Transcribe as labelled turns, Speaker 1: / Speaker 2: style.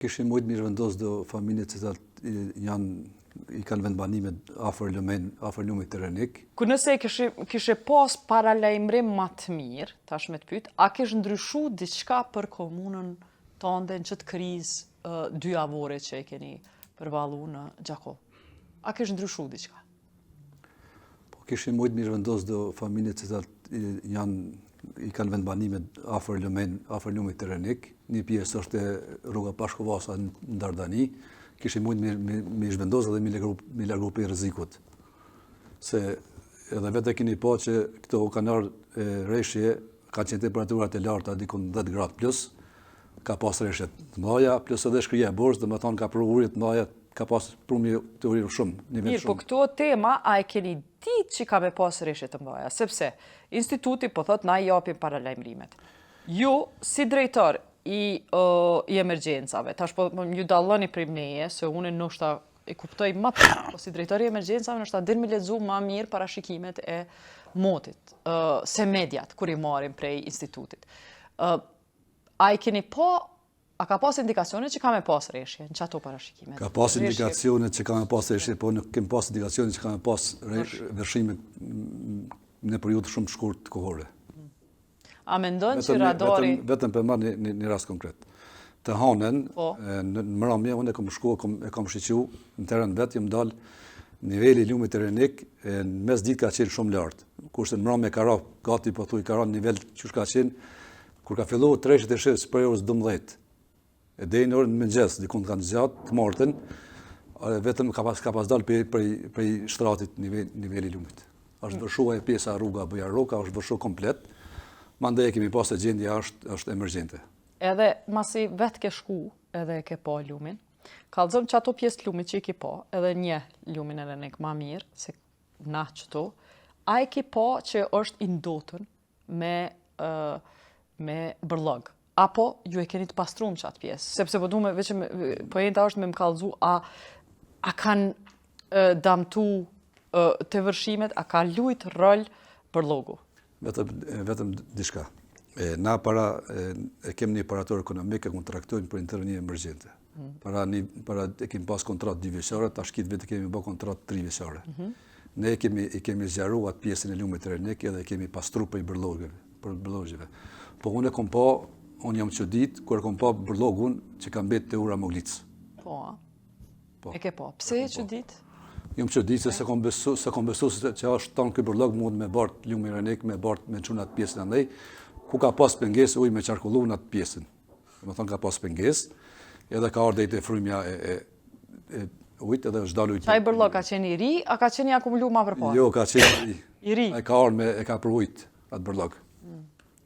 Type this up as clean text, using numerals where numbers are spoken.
Speaker 1: Kishim mujtë mirë vendos do familje që i kanë vendbanime afër lumit Terenik.
Speaker 2: Ku nëse kishe pas paralajmërim më të mirë, tash me të pyet, a kish ndryshu diçka për komunën tënde në çët krizë dy javore që e keni përballu në Gjakov? A kish ndryshu diçka?
Speaker 1: Po kishim mujtë mirë vendos do familje që i kanë vendbanime afër lumit Terenik. Një pjesë është e rruga Pashkovasa në Dardani. Kishim mujtë me zhvendosë dhe me largu për rrezikut. Se edhe vetë keni pa që këto kanar rreshje kanë qenë temperaturat e larta dikon 10 gradë plus, ka pas rreshje të mëdha, plus edhe shkrija e borës, domethënë ka pru uri të mëdha, ka pas prumje të uri shumë, nivel
Speaker 2: Mirë,
Speaker 1: shumë.
Speaker 2: po këto tema a e keni ditë që ka me pas rreshje të mëdha, sepse instituti po thot na i japim paralajmërimet. Ju si drejtor i emergjencave, tash po ju dalloni prej meje, se unë ndoshta e kuptoj më po si drejtori i emergjencave ndoshta din me lexu më mirë parashikimet e motit, se mediat kur i marrin prej institutit. A i keni a ka pas indikacione që ka me pas rreshje në çato parashikimet?
Speaker 1: Ka pas indikacione që ka me pas rreshje, po nuk kem pas indikacione që ka me pas vërshime në periudhë shumë të shkurtë kohore.
Speaker 2: A mendon që radari...
Speaker 1: Vetëm për marrë një rast konkret. Të Hanën, në mramje, unë e kam shiqu, në teren vetë, jam dalë niveli lumit Terenik, në mes ditë ka qenë shumë lartë. Kurse në mramje ka ra, gati po thuj, ka ra nivel që ka qenë, kur ka fillu treshët e shqipës për orës 12. E dhe në orën mëngjes, dikun të kanë zgjatë, të martën, vetëm ka pas dalë prej shtratit niveli lumit. Është vërshua e pjesa rruga Bujaroka, është vërshu komplet. Mandej kemi pas e gjendja është emergjente.
Speaker 2: Edhe masi vetë ke shku edhe ke pa lumin, kallëzëm që ato pjesë lumit që i ke pa, edhe një lumin edhe nek ma mirë, se na qëto, a i ke pa që është indotën me bërlog, apo ju e keni të pastrum që atë pjesë, sepse po du me, pojenta është me më kallëzu, a kanë damtu të vërshimet, a ka lujt rol bërlogu?
Speaker 1: Vetëm diçka. Na e kemi një operator ekonomik e kontraktojnë për intervenime emergjente. Para e kemi pas kontrat 2 vjeçare, tash kitë vetë kemi bë kontrat 3 vjeçare. Ne i kemi zgjaru atë pjesën e lumit Terenik edhe kemi pastru për bërlogjeve. Po unë jam çudit kur kom pa bërlogun që ka mbet te ura Moglic.
Speaker 2: Po. E ke pa. Pse e çudit?
Speaker 1: Jam çudit se se kom besu se që është tonë ky bërlog mund me bart lumi Terenik, me bart me çun atë pjesën andaj, ku ka pas pengesë ujë me qarkullu në atë pjesën. Domethënë ka pas pengesë, edhe ka ardhur te frymja e ujit edhe është dalë ujit.
Speaker 2: Ai bërllog ka qenë i ri, a ka qenë i akumuluar më përpara?
Speaker 1: Jo, ka qenë i ri.
Speaker 2: I ri.
Speaker 1: Ai ka ardhur e ka për ujit atë bërllog.